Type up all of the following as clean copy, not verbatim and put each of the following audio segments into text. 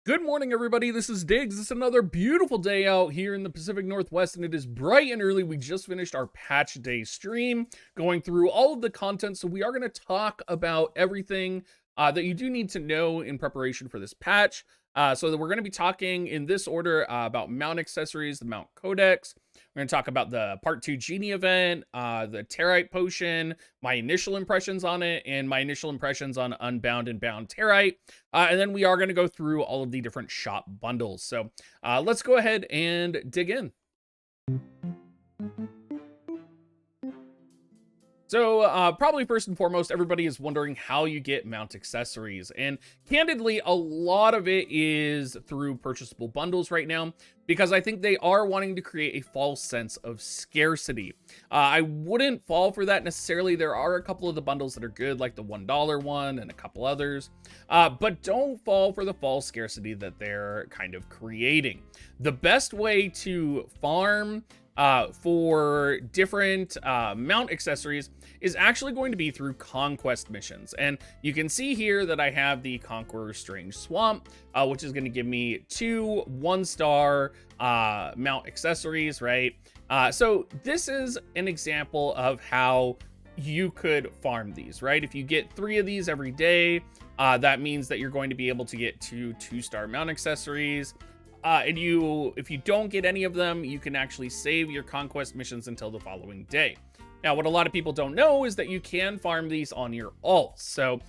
Good morning, everybody. This is Diggs. It's another beautiful day out here in the Pacific Northwest, and it is bright and early. We just finished our patch day stream, going through all of the content. So we are going to talk about everything that you do need to know in preparation for this patch. So that we're going to be talking in this order about mount accessories, the mount codex. We're going to talk about the part 2 Genie event, the Territe potion, my initial impressions on it, and my initial impressions on Unbound and Bound Territe. And then we are going to go through all of the different shop bundles. So let's go ahead and dig in. So probably first and foremost, everybody is wondering how you get mount accessories. And candidly, a lot of it is through purchasable bundles right now, because I think they are wanting to create a false sense of scarcity. I wouldn't fall for that necessarily. There are a couple of the bundles that are good, like the $1 one and a couple others. But don't fall for the false scarcity that they're kind of creating. The best way to farm for different mount accessories is actually going to be through conquest missions. And you can see here that I have the Conqueror Strange Swamp, which is going to give me 2 1-star mount accessories, right? So this is an example of how you could farm these, right? If you get 3 of these every day, that means that you're going to be able to get 2 2-star mount accessories. And if you don't get any of them, you can actually save your conquest missions until the following day. Now, what a lot of people don't know is that you can farm these on your alts. So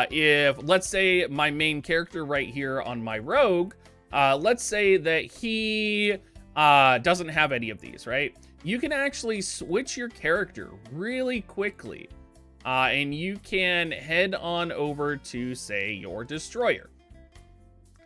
if, let's say, my main character right here on my rogue, let's say that he doesn't have any of these, right? You can actually switch your character really quickly. And you can head on over to, say, your destroyer.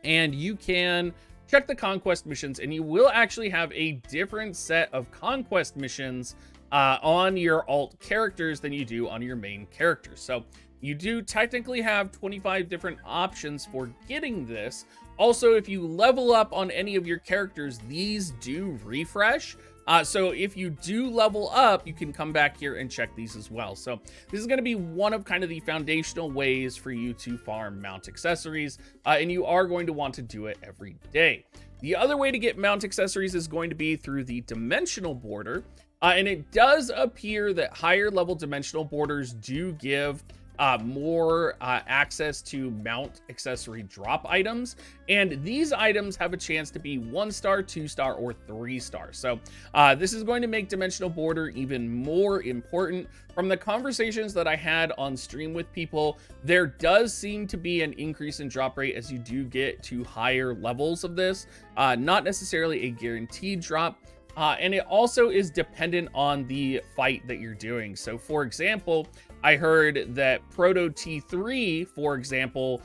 And you can check the conquest missions, and you will actually have a different set of conquest missions on your alt characters than you do on your main characters. So you do technically have 25 different options for getting this. Also, if you level up on any of your characters, these do refresh. So if you do level up, you can come back here and check these as well. So this is going to be one of kind of the foundational ways for you to farm mount accessories, and you are going to want to do it every day. The other way to get mount accessories is going to be through the dimensional border, and it does appear that higher level dimensional borders do give more access to mount accessory drop items, and these items have a chance to be 1-star, 2-star, or 3-star. So this is going to make dimensional border even more important. From the conversations that I had on stream with people, there does seem to be an increase in drop rate as you do get to higher levels of this. Not necessarily a guaranteed drop. And it also is dependent on the fight that you're doing. So for example, I heard that Proto T3, for example,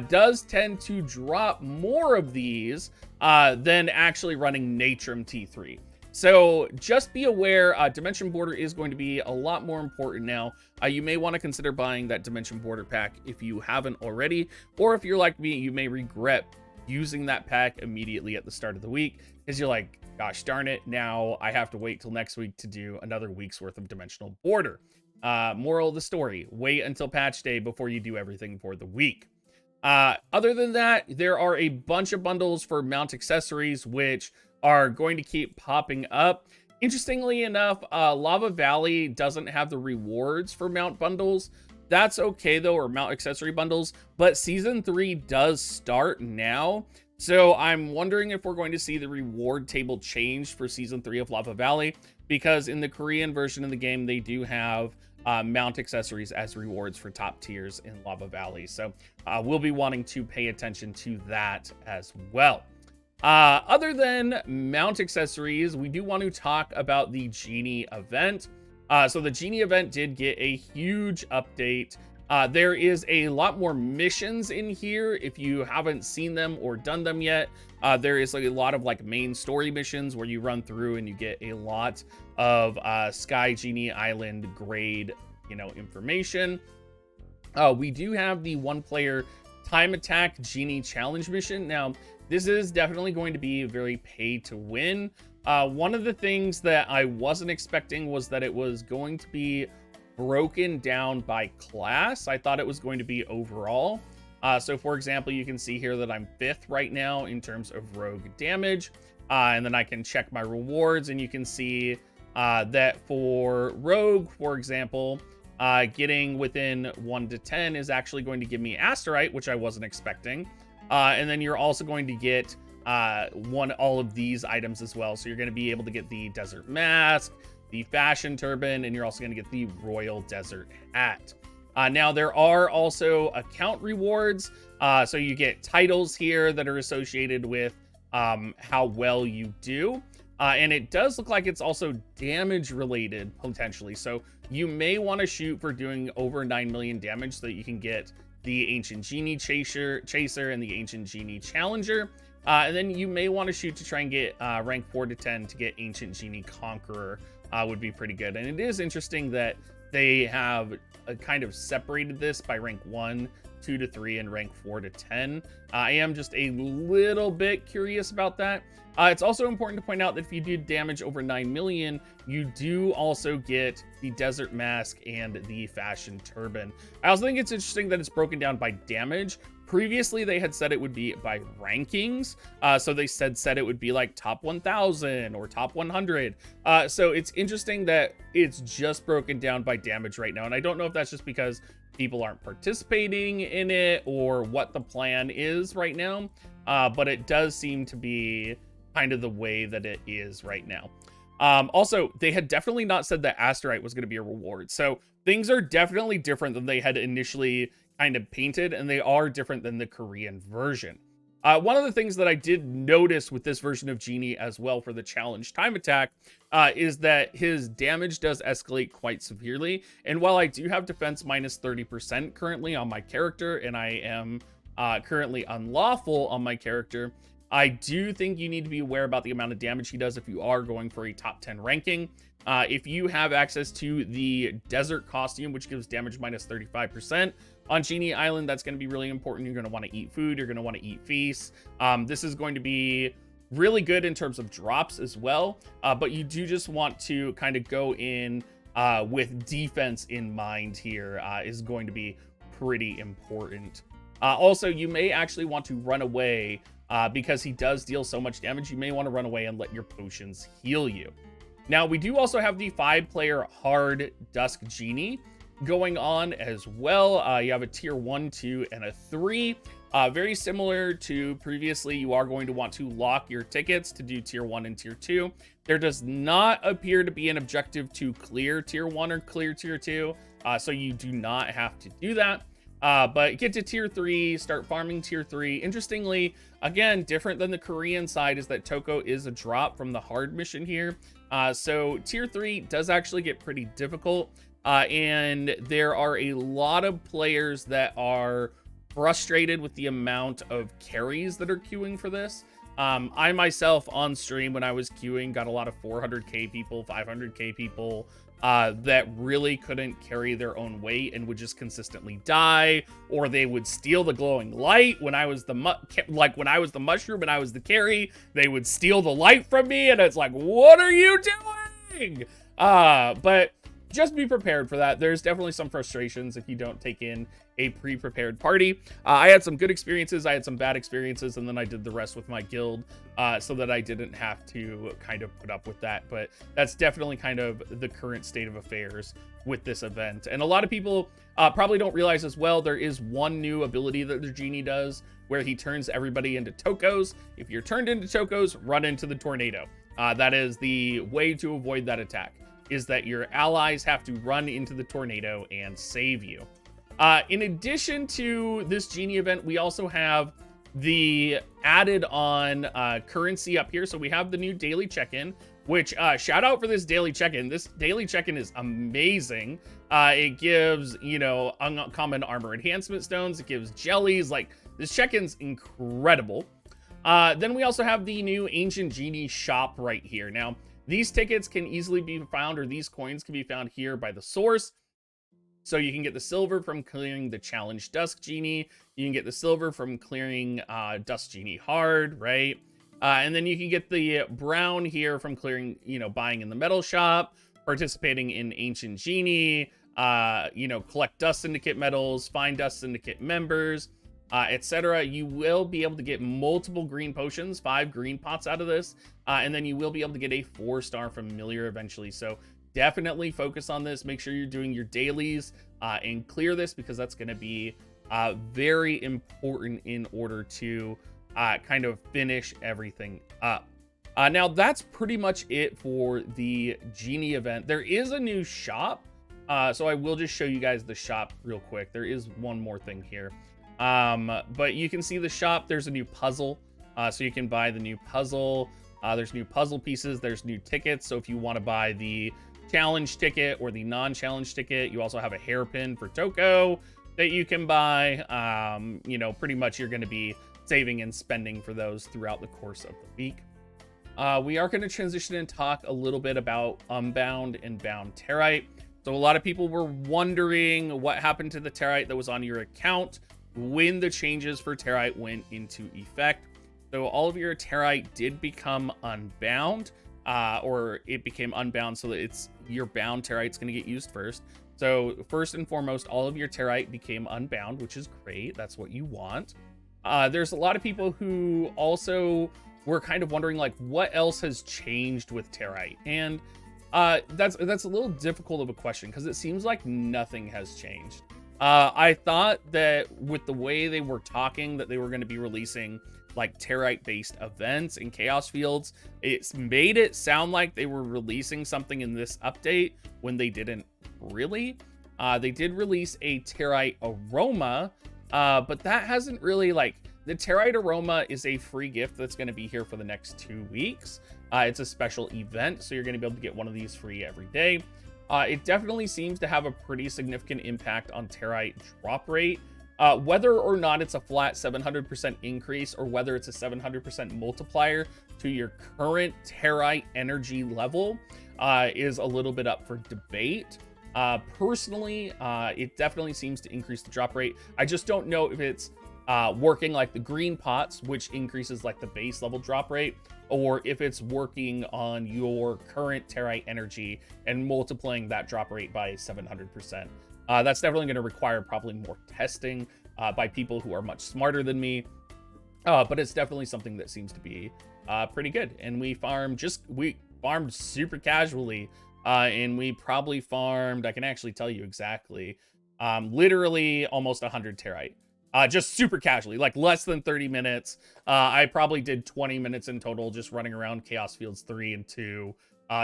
does tend to drop more of these than actually running Natrum T3. So just be aware, Dimension Border is going to be a lot more important now. You may want to consider buying that Dimension Border pack if you haven't already, or if you're like me, you may regret using that pack immediately at the start of the week, because you're like, gosh darn it, now I have to wait till next week to do another week's worth of Dimensional Border. Moral of the story, wait until patch day before you do everything for the week. Other than that, there are a bunch of bundles for mount accessories which are going to keep popping up. Interestingly enough, Lava Valley doesn't have the rewards for mount bundles. That's okay though, or mount accessory bundles, but season 3 does start now. So I'm wondering if we're going to see the reward table change for season 3 of Lava Valley, because in the Korean version of the game, they do have mount accessories as rewards for top tiers in Lava Valley. So we'll be wanting to pay attention to that as well. Other than mount accessories, we do want to talk about the Genie event. So the Genie event did get a huge update. There is a lot more missions in here if you haven't seen them or done them yet. There is like a lot of like main story missions where you run through and you get a lot of Sky Genie Island grade, information. We do have the 1-player time attack Genie challenge mission. Now, this is definitely going to be very pay to win. One of the things that I wasn't expecting was that it was going to be broken down by class. I thought it was going to be overall. So for example, you can see here that I'm 5th right now in terms of rogue damage. And then I can check my rewards, and you can see that for rogue, for example, getting within 1 to 10 is actually going to give me Asterite, which I wasn't expecting. And then you're also going to get all of these items as well. So you're going to be able to get the Desert Mask, the Fashion Turban, and you're also going to get the Royal Desert Hat. Now, there are also account rewards. So you get titles here that are associated with how well you do. And it does look like it's also damage related potentially. So you may want to shoot for doing over 9 million damage so that you can get the Ancient Genie Chaser and the Ancient Genie Challenger. And then you may want to shoot to try and get rank 4 to 10 to get Ancient Genie Conqueror would be pretty good. And it is interesting that they have kind of separated this by rank 1, 2 to 3, and rank 4 to 10. I am just a little bit curious about that. It's also important to point out that if you do damage over 9 million, you do also get the Desert Mask and the Fashion Turban. I also think it's interesting that it's broken down by damage. Previously, they had said it would be by rankings. So they said it would be like top 1,000 or top 100. So it's interesting that it's just broken down by damage right now. And I don't know if that's just because people aren't participating in it or what the plan is right now. But it does seem to be kind of the way that it is right now. Also, they had definitely not said that Asterite was going to be a reward. So things are definitely different than they had initially kind of painted, and they are different than the Korean version. One of the things that I did notice with this version of Genie as well for the challenge time attack is that his damage does escalate quite severely. And while I do have defense minus 30% currently on my character, and I am currently unlawful on my character, I do think you need to be aware about the amount of damage he does if you are going for a top 10 ranking. If you have access to the desert costume, which gives damage minus 35% on Genie Island, that's going to be really important. You're going to want to eat food. You're going to want to eat feasts. This is going to be really good in terms of drops as well. But you do just want to kind of go in with defense in mind here is going to be pretty important. Also, you may actually want to run away because he does deal so much damage. You may want to run away and let your potions heal you. Now, we do also have the 5-player hard Dusk Genie going on as well. You have a tier 1, 2, and a 3. Very similar to previously, you are going to want to lock your tickets to do tier 1 and tier 2. There does not appear to be an objective to clear tier 1 or clear tier 2, so you do not have to do that. But get to tier 3, start farming tier 3. Interestingly, again, different than the Korean side is that Toko is a drop from the hard mission here. So tier 3 does actually get pretty difficult. And there are a lot of players that are frustrated with the amount of carries that are queuing for this. I myself on stream when I was queuing got a lot of 400k people, 500k people that really couldn't carry their own weight and would just consistently die, or they would steal the glowing light when I was the when I was the mushroom and I was the carry. They would steal the light from me, and it's like, what are you doing? But just be prepared for that. There's definitely some frustrations if you don't take in a pre-prepared party. I had some good experiences, I had some bad experiences, and then I did the rest with my guild so that I didn't have to kind of put up with that. But that's definitely kind of the current state of affairs with this event. And a lot of people probably don't realize as well, there is one new ability that the Genie does where he turns everybody into Tokos. If you're turned into Tokos, run into the tornado. That is the way to avoid that attack, is that your allies have to run into the tornado and save you. In addition to this Genie event, we also have the added on currency up here. So we have the new daily check-in, which shout out for this daily check-in. This daily check-in is amazing. It gives, you know, uncommon armor enhancement stones. It gives jellies. Like, this check-in's incredible. Then we also have the new Ancient Genie shop right here. Now, these tickets can easily be found, or these coins can be found here by the source. So you can get the silver from clearing the challenge Dusk Genie. You can get the silver from clearing Dusk Genie hard, right? And then you can get the brown here from clearing, you know, buying in the metal shop, participating in Ancient Genie, you know, collect Dust Syndicate medals, find Dust Syndicate members. etc. You will be able to get multiple green potions, 5 green pots out of this, and then you will be able to get a 4-star familiar eventually. So definitely focus on this. Make sure you're doing your dailies and clear this, because that's going to be very important in order to kind of finish everything up. Now that's pretty much it for the Genie event. There is a new shop, so I will just show you guys the shop real quick. There is one more thing here, but you can see the shop. There's a new puzzle, so you can buy the new puzzle. There's new puzzle pieces. There's new tickets. So if you want to buy the challenge ticket or the non-challenge ticket, you also have a hairpin for Toko that you can buy. You know, pretty much you're going to be saving and spending for those throughout the course of the week. We are going to transition and talk a little bit about Unbound and Bound Territe. So a lot of people were wondering what happened to the Territe that was on your account when the changes for Territe went into effect. So all of your Territe did become unbound, or it became unbound so that it's your bound Territe's going to get used first. So first and foremost, all of your Territe became unbound, which is great. That's what you want. There's a lot of people who also were kind of wondering, like, what else has changed with Territe? And that's a little difficult of a question, because it seems like nothing has changed. I thought that with the way they were talking, that they were going to be releasing like Territe based events and chaos fields. It's made it sound like they were releasing something in this update when they didn't really. They did release a Territe aroma, but that hasn't really, like, the Territe aroma is a free gift that's going to be here for the next 2 weeks. It's a special event, so you're going to be able to get one of these free every day. It definitely seems to have a pretty significant impact on Territe drop rate. Whether or not it's a flat 700% increase, or whether it's a 700% multiplier to your current Territe energy level, is a little bit up for debate. Personally, it definitely seems to increase the drop rate. I just don't know if it's working like the green pots, which increases like the base level drop rate, or if it's working on your current Territe energy and multiplying that drop rate by 700%. That's definitely going to require probably more testing by people who are much smarter than me, but it's definitely something that seems to be pretty good. And we farmed super casually, and we probably farmed, I can actually tell you exactly, literally almost 100 Territe. Just super casually, like less than 30 minutes. I probably did 20 minutes in total, just running around Chaos Fields 3 and 2,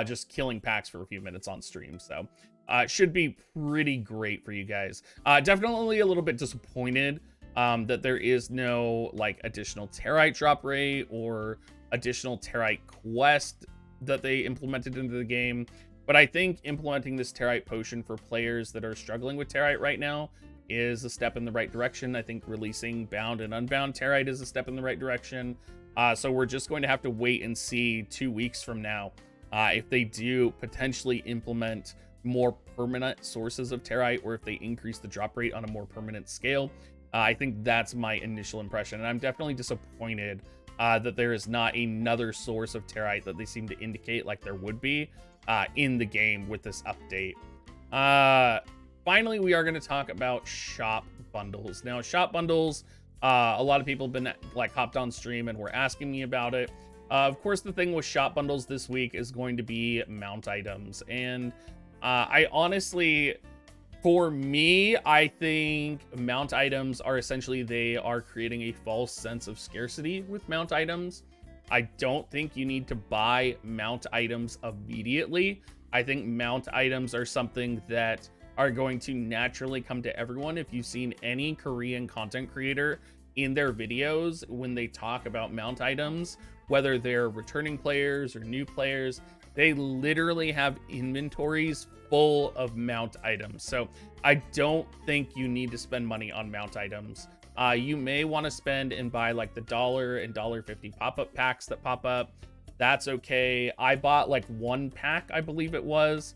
just killing packs for a few minutes on stream. So it should be pretty great for you guys. Definitely a little bit disappointed that there is no like additional Territe drop rate or additional Territe quest that they implemented into the game. But I think implementing this Territe potion for players that are struggling with Territe right now is a step in the right direction. I think releasing Bound and Unbound Territe is a step in the right direction. So we're just going to have to wait and see 2 weeks from now if they do potentially implement more permanent sources of Territe, or if they increase the drop rate on a more permanent scale. I think that's my initial impression, and I'm definitely disappointed that there is not another source of Territe that they seem to indicate like there would be in the game with this update. Finally, we are going to talk about shop bundles. Now, shop bundles, a lot of people have been like hopped on stream and were asking me about it. Of course, the thing with shop bundles this week is going to be mount items. And I honestly, for me, I think mount items are essentially, they are creating a false sense of scarcity with mount items. I don't think you need to buy mount items immediately. I think mount items are something that are going to naturally come to everyone. If you've seen any Korean content creator in their videos, when they talk about mount items, whether they're returning players or new players, they literally have inventories full of mount items. So I don't think you need to spend money on mount items. You may want to spend and buy like the $1 and $1.50 pop-up packs that pop up. That's okay. I bought like 1 pack, I believe it was.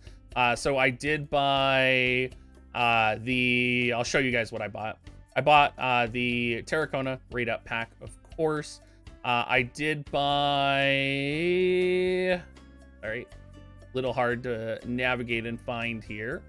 So I did buy I'll show you guys what I bought. I bought the Terracona Raid Up pack, of course. I did buy, all right, little hard to navigate and find here.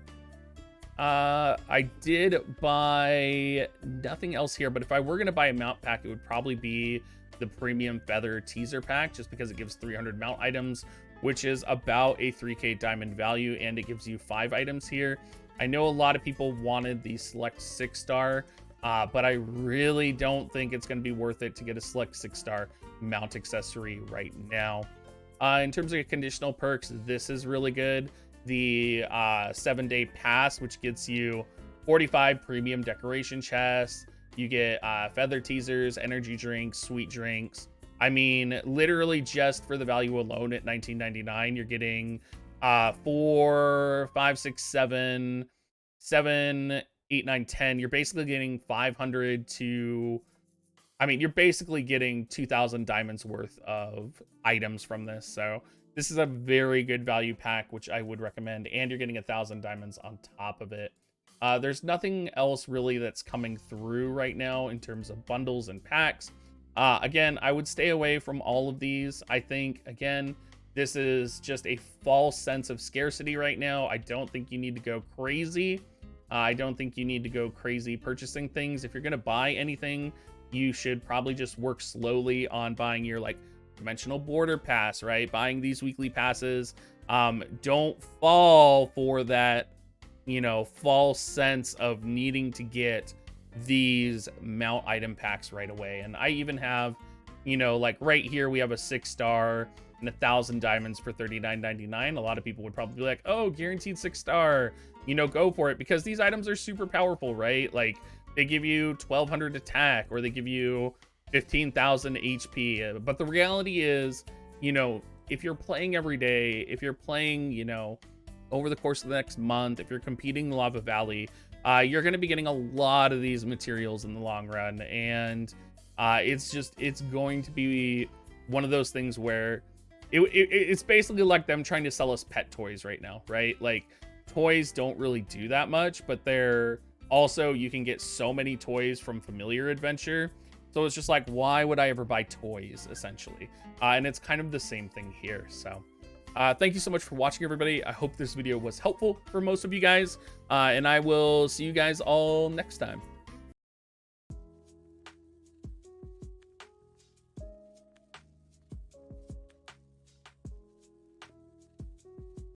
I did buy nothing else here, but if I were going to buy a mount pack, it would probably be the premium feather teaser pack, just because it gives 300 mount items, which is about a 3k diamond value, and it gives you 5 items here. I know a lot of people wanted the select 6-star, but I really don't think it's going to be worth it to get a select 6-star mount accessory right now. In terms of conditional perks, this is really good. The 7-day pass, which gets you 45 premium decoration chests. You get feather teasers, energy drinks, sweet drinks. I mean, literally just for the value alone at $19.99, you're getting 4, 5, 6, 7, 7, 8, 9, 10. You're basically getting 500 to... I mean, you're basically getting 2,000 diamonds worth of items from this. So this is a very good value pack, which I would recommend. And you're getting 1,000 diamonds on top of it. There's nothing else really that's coming through right now in terms of bundles and packs. Again, I would stay away from all of these. I think, again, this is just a false sense of scarcity right now. I don't think you need to go crazy. I don't think you need to go crazy purchasing things. If you're going to buy anything, you should probably just work slowly on buying your like dimensional border pass, right? Buying these weekly passes. Don't fall for that, you know, false sense of needing to get these mount item packs right away. And I even have, you know, like right here, we have a 6-star and 1,000 diamonds for $39.99. A lot of people would probably be like, oh, guaranteed 6-star, you know, go for it, because these items are super powerful, right? Like they give you 1,200 attack, or they give you 15,000 HP. But the reality is, you know, if you're playing every day, if you're playing, you know, over the course of the next month, if you're competing in Lava Valley, you're going to be getting a lot of these materials in the long run. And it's going to be one of those things where it's basically like them trying to sell us pet toys right now, right? Like toys don't really do that much, but they're also, you can get so many toys from Familiar Adventure. So it's just like, why would I ever buy toys, essentially? And it's kind of the same thing here. So thank you so much for watching, everybody. I hope this video was helpful for most of you guys. And I will see you guys all next time.